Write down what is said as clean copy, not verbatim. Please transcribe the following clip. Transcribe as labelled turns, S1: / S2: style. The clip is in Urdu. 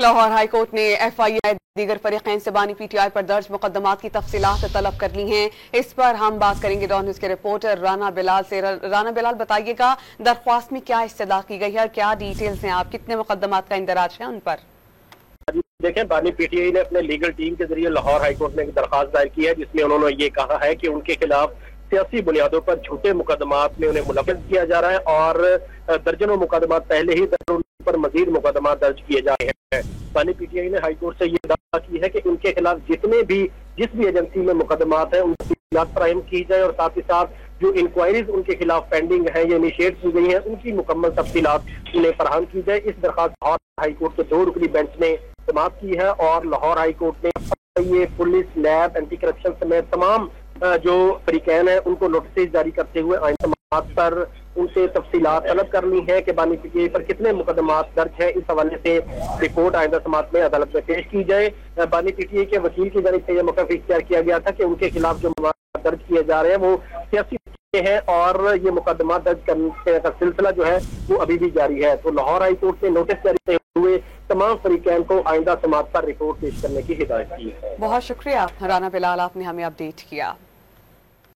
S1: لاہور ہائی کورٹ نے FIA دیگر فریقین سے بانی PTI پر درج مقدمات کی تفصیلات طلب کر لی ہیں۔ اس پر ہم بات کریں گے ڈان نیوز کے رپورٹر رانا بلال سے۔ رانا بلال، بتائیے گا درخواست میں کیا استدعا کی گئی ہے اور کیا ڈیٹیلز ہیں، آپ کتنے مقدمات کا اندراج ہے ان پر؟
S2: دیکھیں، بانی PTI نے اپنے لیگل ٹیم کے ذریعے لاہور ہائی کورٹ میں ایک درخواست دائر کی ہے، جس میں انہوں نے یہ کہا ہے کہ ان کے خلاف سیاسی بنیادوں پر جھوٹے مقدمات میں انہیں ملوث کیا جا رہا ہے اور درجنوں مقدمات پہلے ہی ان پر مزید مقدمات درج کیے جا رہے ہیں۔ بانی PTI نے ہائی کورٹ سے یہ دعویٰ کی ہے کہ ان کے خلاف جس بھی ایجنسی میں مقدمات ہیں ان کی تفصیلات فراہم کی جائے اور ساتھ ہی ساتھ جو انکوائریز ان کے خلاف پینڈنگ ہیں یا انیشیٹ کی گئی ہیں ان کی مکمل تفصیلات انہیں فراہم کی جائے۔ اس درخواست لاہور ہائی کورٹ کے 2 رکنی بینچ نے سماعت کی ہے اور لاہور ہائی کورٹ نے FIA، police, NAB, anti corruption سمیت تمام جو فریقین ہیں ان کو نوٹسز جاری کرتے ہوئے آئندہ سماعت پر ان سے تفصیلات طلب کرنی ہے کہ بانی PTI پر کتنے مقدمات درج ہیں۔ اس حوالے سے رپورٹ آئندہ سماعت میں عدالت میں پیش کی جائے۔ بانی PTI کے وکیل کی جانب سے یہ موقف اختیار کیا گیا تھا کہ ان کے خلاف جو مقدمات درج کیے جا رہے ہیں وہ سیاسی ہیں اور یہ مقدمات درج کرنے کا سلسلہ جو ہے وہ ابھی بھی جاری ہے۔ تو لاہور ہائی کورٹ نے نوٹس جاری کرتے ہوئے تمام فریقین کو آئندہ سماعت پر رپورٹ پیش کرنے کی ہدایت کی ہے۔
S1: بہت شکریہ رانا بلال، آپ نے ہمیں اپڈیٹ کیا۔